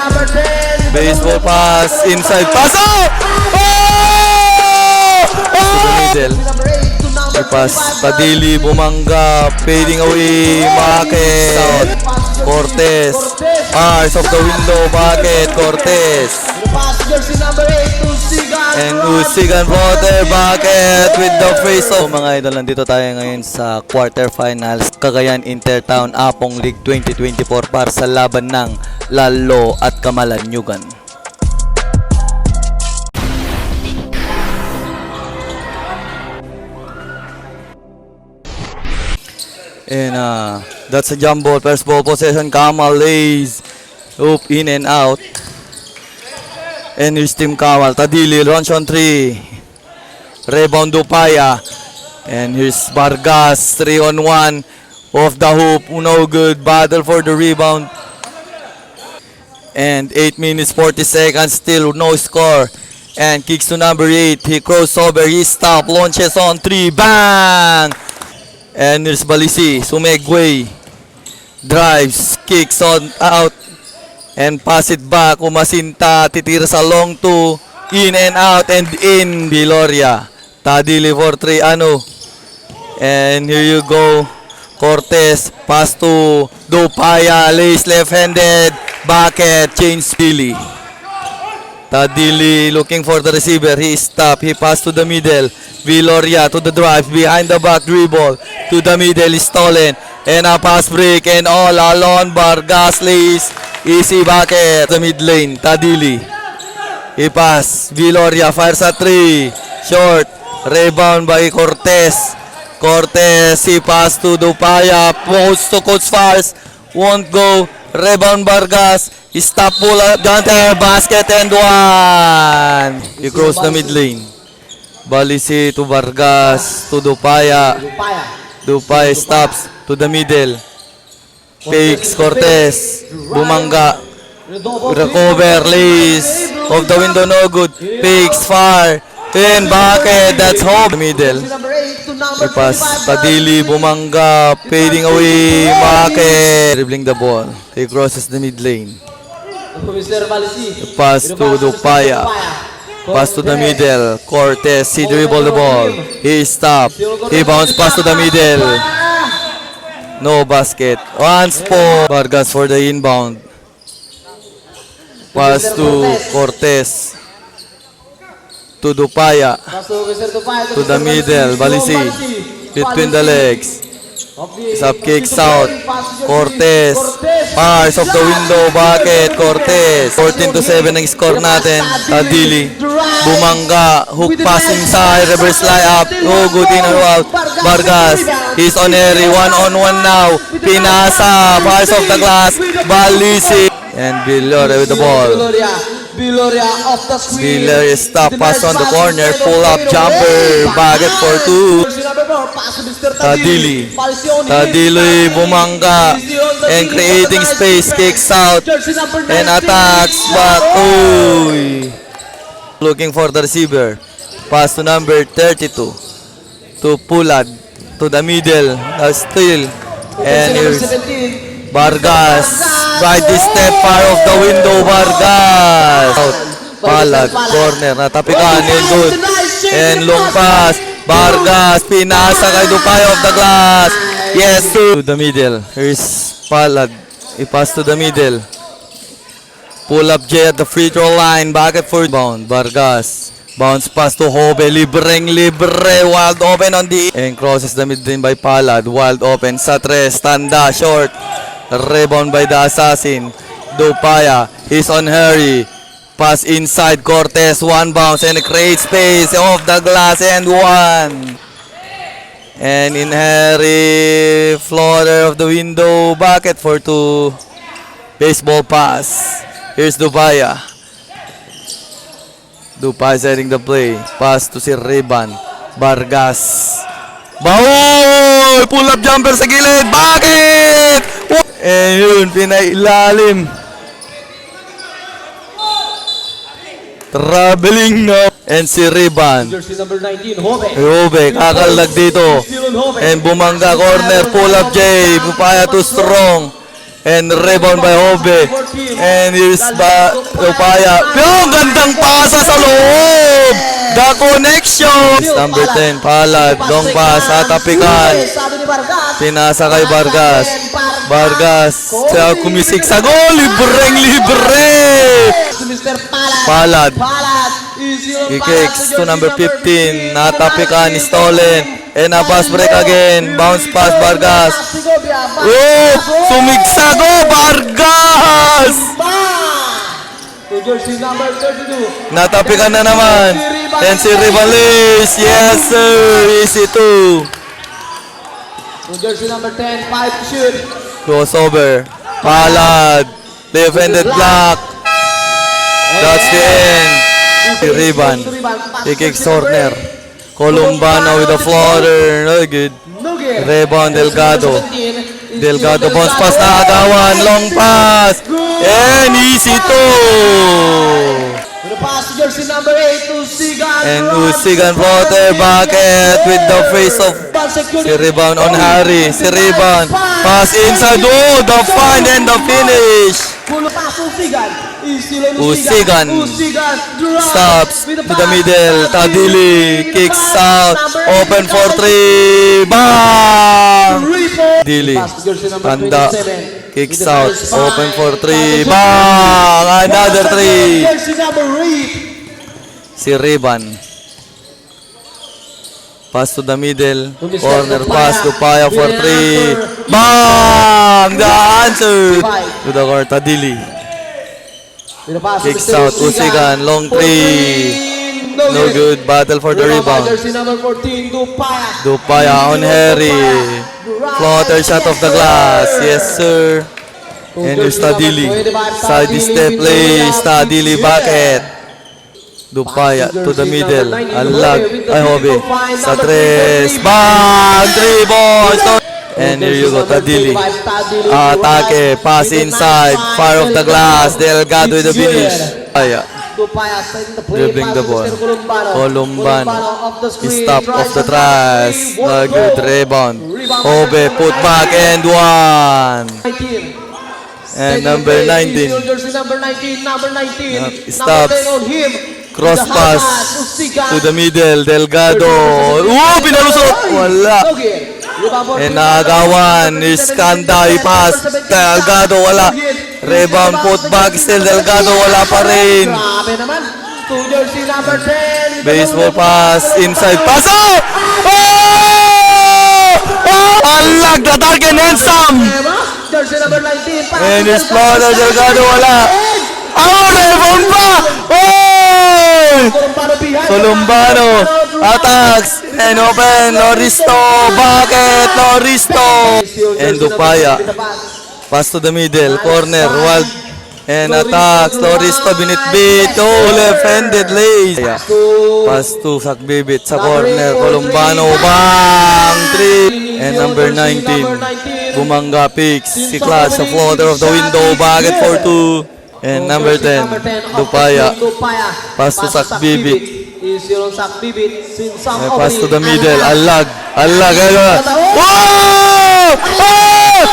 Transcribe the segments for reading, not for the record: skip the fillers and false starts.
number 10. Baseball pass, inside pass. Oh! To the middle. Number 8 to number Pass, 25. Padili, Bumanga, fading away, Bakit, Cortez, eyes of the window, Bakit, Cortez, The pass, jersey number 8 to Sigan. and Usigan Brother, Bakit, with the face of. Mga idol, nandito tayo ngayon sa quarterfinals, Cagayan Intertown Apong League 2024 para sa laban ng Lalo at Kamalanyugan. And that's a jump ball. First ball possession. Kamal lays up in and out. And here's Team Kamal. Tadili runs on 3. Rebound Dupaya. And here's Vargas. 3 on 1. Off the hoop. No good. Battle for the rebound. And 8 minutes 40 seconds. Still no score. And kicks to number 8. He crossover. He stop. Launches on 3. Bang! And here's Balisi, Sumegway, drives, kicks on out, and pass it back. Umasinta, titira sa long 2, in and out, and in. Viloria, Tadili for 3, and here you go, Cortez, pass to Dupaya, lays left-handed, Bakit, change Billy. Tadili looking for the receiver, he stopped, he passed to the middle. Viloria to the drive, behind the back dribble, to the middle, is stolen, and a pass break, and all alone, Vargas lays, easy Bakit, the mid lane, Tadili, he pass, Viloria fires a 3, short, rebound by Cortez, he pass to Dupaya, post to Coach Fars, won't go, rebound Vargas, stop pull up, Dante, basket and 1, he crossed the mid lane. Balisi to Vargas, to Dupaya. Dupaya stops to the middle. Fakes Cortez. Bumanga. Recover, lays. Off the window, no good. Fakes far. And Bakit, that's home. Middle. Pass. Tadili, Bumanga. Fading away. Bakit. Dribbling the ball. He crosses the mid lane. Pass to Dupaya. Pass to the middle. Cortez, he dribbled the ball. He stopped. He bounced pass to the middle. No basket. One spot. Vargas for the inbound. Pass to Cortez. To Dupaya. To the middle. Balisi. Between the legs. Sub kicks out. Cortez. Fires off the window. Bakit? Cortez. 14-7 ang score natin. Tadili. Bumanga. Hook pass inside. Reverse layup. No good in or out. Vargas. He's on Eri. 1-on-1 now. Pinasa. Fires off the glass. Balisi. And Viloria with the ball. Viloria off the screen. Viloria stop. Pass on the corner. Pull up jumper. Bakit for 2. Tadili. Tadili, Bumanga, and creating space, kicks out, and attacks back. Uy. Looking for the receiver. Pass to number 32. To Pulad. To the middle. Still. And here's Vargas. Right step far off the window. Vargas. Out. Palad. Corner. Natapikan. And good. And long pass. Vargas, pinasa kay Dupaya off the glass. Yes, to the middle. Here's Palad. I-pass to the middle. Pull up Jay at the free throw line. Bakit for bound. Vargas. Bounce pass to Hobe. Libre. Wild open on the... And crosses the mid lane by Palad. Wild open sa 3. Standa. Short. Rebound by the assassin. Dupaya. He's on hurry. Pass inside, Cortez, 1 bounce and create space off the glass and 1. And in Harry, floater of the window, Bakit for 2. Baseball pass. Here's Dupaya. Dupaya setting the play. Pass to si Reban. Vargas. Baul! Pull up jumper sa gilid. Bakit? And yun, pinailalim. Traveling now. And si Reban. Jersey number 19, Hobe. Hobe, kakalag dito. And Bumanga corner, pull up Jay. Dupaya too strong. And rebound by Hobe. And here's Lupaya. Yung gandang pasa sa loob. The connection. Number 10, Palad. Long pass. Atapikan. Sabi ni Vargas. Pinasa kay Vargas. Vargas. Siya kumisik sa goal. Libreng-libre. Si Mr. Palad. Palad. Palad. Easy on Kicks to Palad. number 15. Natapikan. Stolen. And a pass break again. Bounce pass Vargas. Oh! Sumigsago! Vargas! To jersey number 32. Natapikan na naman. And si Rivales. Yes sir. Easy 2. To jersey number 10. 5 to shoot. Crossover. Palad. Defended block. That's the end. Si Riban. He kicks corner. Columbano with a floater. No good. No good. Rebound Delgado. Delgado bounce pass na agawan. Long pass. And easy 2. With the pass to jersey number 8 to Sigan. And Usigan floater bucket with the face of si rebound on Harry. Si rebound. Pass inside. Oh, the find and the finish. Full pass to Usigan. Usigan. Usigan. Stops to the middle. Tadili kicks out. Open for 3. Bang! Dili. Tanda. Kicks out. Open for 3. Bang! Another 3. Jersey number 8. Si Riban. Pass to the middle. Corner pass to Paya for 3. Bang! The answer to the court. Tadili. With the pass to Kicks Mr. out. Usigan. Long 3. No No good. Battle for the rebound. Jersey number 14 Dupaya. Dupaya on Harry. Floater shot off the glass. Yes, sir. And here's Tadili. Side step play. Tadili bucket. Dupaya to the middle. Alag. Ay, Hobe. Sa tres. Bang! 3 balls. And here you go, Tadili. Atake. Pass inside. Fire off the glass. Delgado with the finish. Dupaya. Dupaya in the play. Dribbling the ball. Columbano. Off the screen. Stop off the trash. A good rebound. Hobe put back and 1. 19. And number 19. Jersey number 19. Number 19. Stops. Number 10 on him. Cross pass to the middle. Delgado. Pinalusot. Wala. And nagawan. Iskanda. Pass. Delgado. Wala. Rebound. Put back. Still Delgado. Wala pa rin. Grabe naman. To jersey number 10. Baseball pass. Inside pass. Oh! Oh! Oh! Alag. The target and some. Jersey number 19. And his floater. Delgado. Wala. Oh! Rebound pa. Oh! Columbano attacks and open. Loristo. Bucket. Loristo. And Dupaya. Pass to the middle. Corner. Wild. And attacks. Loristo binitbit. Oh, left-handed lays. Pass to Sakbibit sa corner. Columbano. Bang! 3. And number 19. Bumanga picks. Si Clash sa floater of the window. Bucket for 2. And number 10. Dupaya. Pass to Sakbibit. Pass to the middle. Alag. Alag. Alag. Wow! Oh!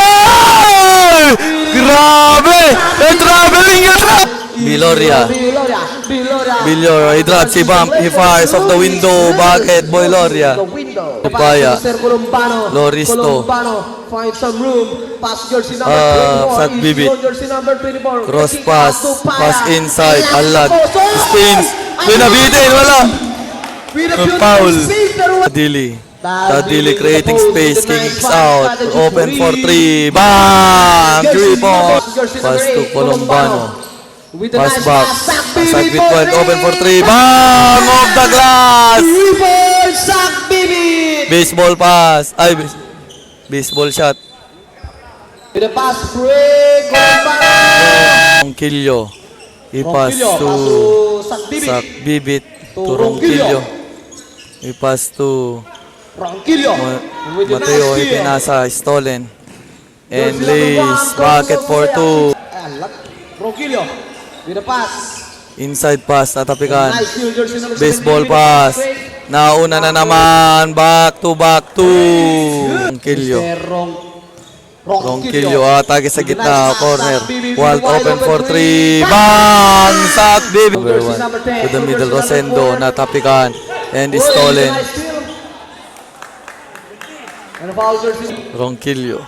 Oh! Grabe! Traveling yung trap! Biloria. Biloria. He drops. He bump. He fires off the window. Bucket. Boy Loria. Dupaya. Loristo. Find some room. Pass jersey number 24. Sakbibit. Jersey number 24. Cross pass. Pass inside. Alag. Spins. Pinabitin. Wala. Foul. Tadili. Tadili creating space. Kicks out. Open for 3. Bang! 3 points. Pass to Columbano. Pass back. Sakbit point. Open for 3. Bang! Off the glass! Baseball pass. Ay, baseball shot. With a pass break. Columbano. Ronquillo. I-pass to Sakbibit. To Ronquillo. I-pass to Ronquillo. Mateo. Ipinasa. Stolen. And lays. Bucket for 2. Ronquillo. With a pass. Inside pass. Natapikan. Nice steal, jersey number Baseball 17. pass. Nauna na naman. Back to. Ronquillo. Ronquillo, atake sa gitna, corner. Wild open for 3. Bang! Sack Bibi. Number 1 to the middle, Rosendo, natapikan. And is stolen. And foul jersey. Ronquillo.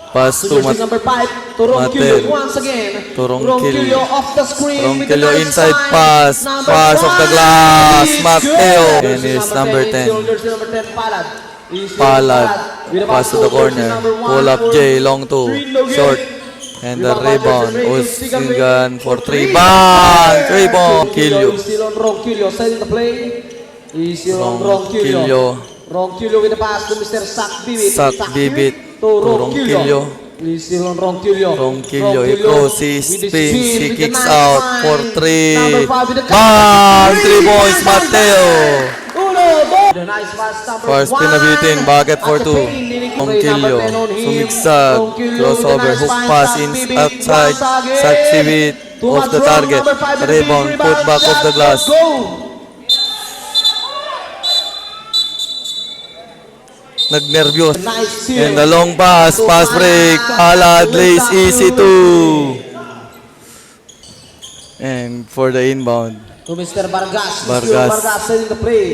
Pass to Jersey number 5 to Ronquillo Matel. once again. To Ronquillo. Off the screen with the Ronquillo nice inside slide. pass. Number Pass of the 1 glass. is Mateo. good. And Jersey is number 10. Jersey number 10, Palad. Palad. With a Pass to the jersey corner. number 1 Pull up for J. Long 2. Green Logan. Short. And the rebound. Usigan for 3. Bang! Bang! 3 ball. Ronquillo. Still on Ronquillo. Setting the play. He's still on Ronquillo. Ronquillo. Ronquillo with the pass to Mr. Sack Bibit. Sack Bibit to Ronquillo. Ronquillo. He's still on Ronquillo. Ronquillo, he crosses, with the spins, spin, he with the kicks nice out line. for 3. Number 5 with the Bang! 3 points, Mateo. Uno, dos. The nice pass, number First 1. pinabitin, bucket for At the 2. pain, leading to play, Ronquillo, number 10 on him. sumiksag, Ronquillo crossover, with the nice hook line, pass Sack in Bibit outside, once again. Sack Bibit Too off much the run, target, number 5 with the rebound, big put back off the glass. Let's go. Nagnervyos. Nice steal. And the long pass, pass break, Palad lays easy 2. And for the inbound, To Mr. Vargas. Vargas. Vargas setting the play.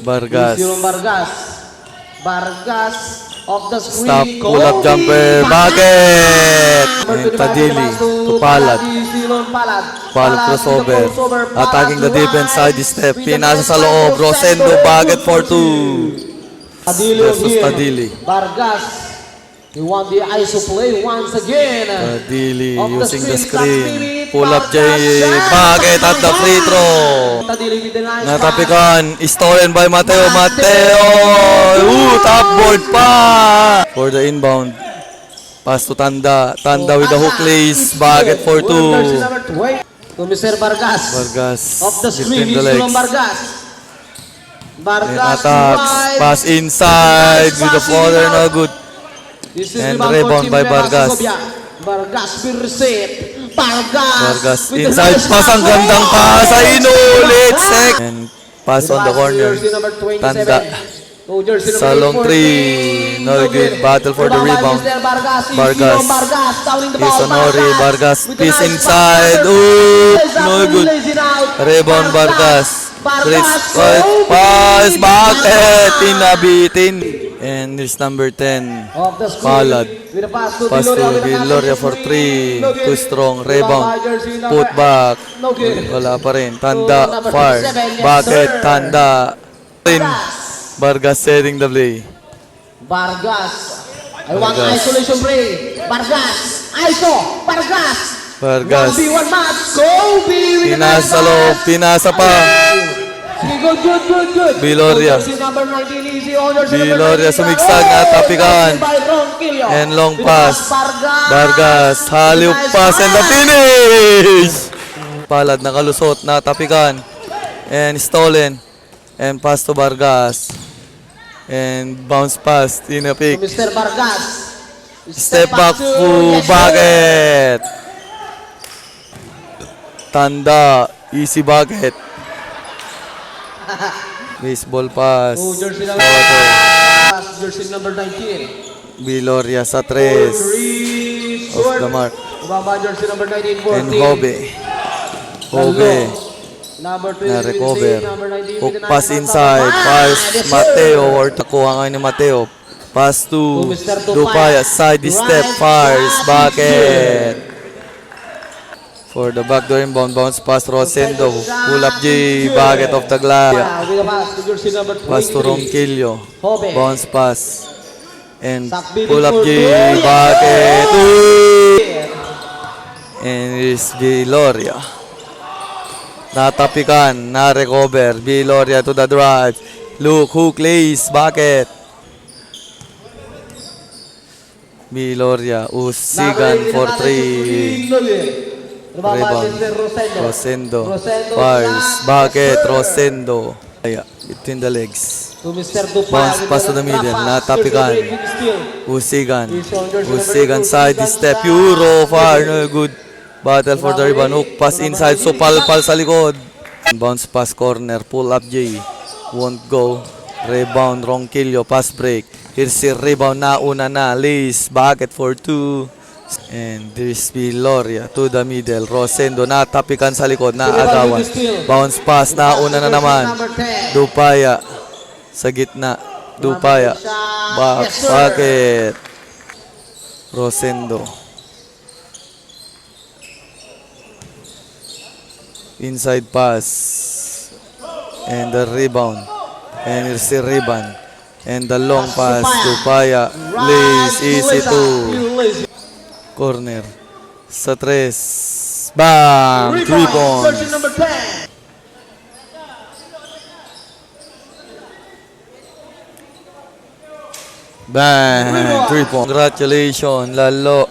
Vargas. Vargas. Vargas off the screen. Stop, pull up jumper, bucket! And Tadili to Palad. Palad crossover. Attacking the defense, side step. Pinasa sa loob. Rosendo, bucket for 2. Versus Tadili. Vargas. He won the ISO play once again. Tadili Off using the screen, screen. Pull up J. Bucket at the free throw. Tadili with the nice Natapikan. Stolen by Mateo. Mateo! Top board pa! For the inbound. Pass to Tanda. Tanda with the hook lace. Bucket for 2. To Mr. Vargas. Vargas. Off the screen, between the he's legs. Vargas. And Vargas attacks. drives. Pass inside with the floater. No good. This is And rebound rebound for Team by Real Vargas. Sofia. Vargas will receive. Vargas. Vargas with the inside. nice Pass ang pass. gandang pass. Ay, inulit. Sek. And pass With on the pass to corner. jersey number 27. Tanda. To jersey number Sa long 14. 3. No good. Battle for the Rebound by rebound. Mr. Vargas. Vargas. Vargas counting the ball. Isonori. Vargas. with the Piece nice inside. pass. Oop. Exactly, No good. lays it out. Rebound Vargas. Vargas. Pass. Bucket. Tinabitin. And it's number 10. Off the screen. Palad. With a pass to Pass to Viloria with a Viloria pass for to 3. No good. Too strong. Rebound by Rebound. jersey number Put back. No good. Wala pa rin. Tanda. number Far. 57, yes, Bucket. sir. Tanda. Vargas setting the play. Vargas. I want Vargas. isolation play. Vargas. ISO. Vargas. Vargas. 1v1 match. Kobe with the nice Pinasa loob. pass. Pinasa pa. Sige, good. Viloria. Jersey number 19, easy on jersey number Viloria 19. sumiksag na tapikan. By Ronquillo. And long With the pass. Vargas. Haliw Nice pass and the pass. finish. Palad nakalusot. Natapikan. And stolen. And pass to Vargas. And bounce pass. To Tinapik. Mr. Vargas. Step back to to yes, bucket. Tanda. Easy bucket. Baseball pass. Oh, jersey number Water. pass, jersey number 19. Viloria sa 3. Three, Off short. the mark. Baba jersey number 19, 14. And Hobe. Hobe. Number 20, Na-recover. number 19, Hook with the pass nice inside. pass. Pass Yes, sir. Mateo. Or nakuha nga ni Mateo. Pass to To Mr. Dupaya. Side step. Fires. Bucket. For the backdoor inbound. Bounce pass Rosendo. Pull up J. Bucket off the glass. Yeah, with the pass to jersey number 23. Pass to Ronquillo. Hobe. Bounce pass. And Sakbili pull up for J. two. Bucket. Ooh! And it's Viloria. Natapikan. Na-recover. Viloria to the drive. Look. Hook lace. Bucket. Viloria. Usigan for 3. Rebound. Rosendo. Fires. Bucket. Rosendo. Kaya, between the legs. To Mr. Dupaya. Bounce with pass to the the middle. pass. Natapikan. Jersey number 8 steal. Usigan. Jersey Usigan number side 2, step. Usigan Euro. Far. side. No good. Battle for the rebound. Hook pass inside. So palpal sa likod. Bounce pass corner. Pull up J. Won't go. Rebound, Ronquillo, pass break. Here's the rebound, nauna na. Lace, bucket for 2. And there's Viloria to the middle. Rosendo, natapikan sa likod, naagawan. Bounce pass, nauna na naman. Dupaya, sa gitna. Dupaya, bucket. Rosendo. Inside pass. And the rebound. And here's the rebound. And the long pass. Dupaya. Lace. Easy to. Corner. Sa 3. Bam! 3 points. Jersey number 10. Bang! 3 points. Congratulations, Lalo.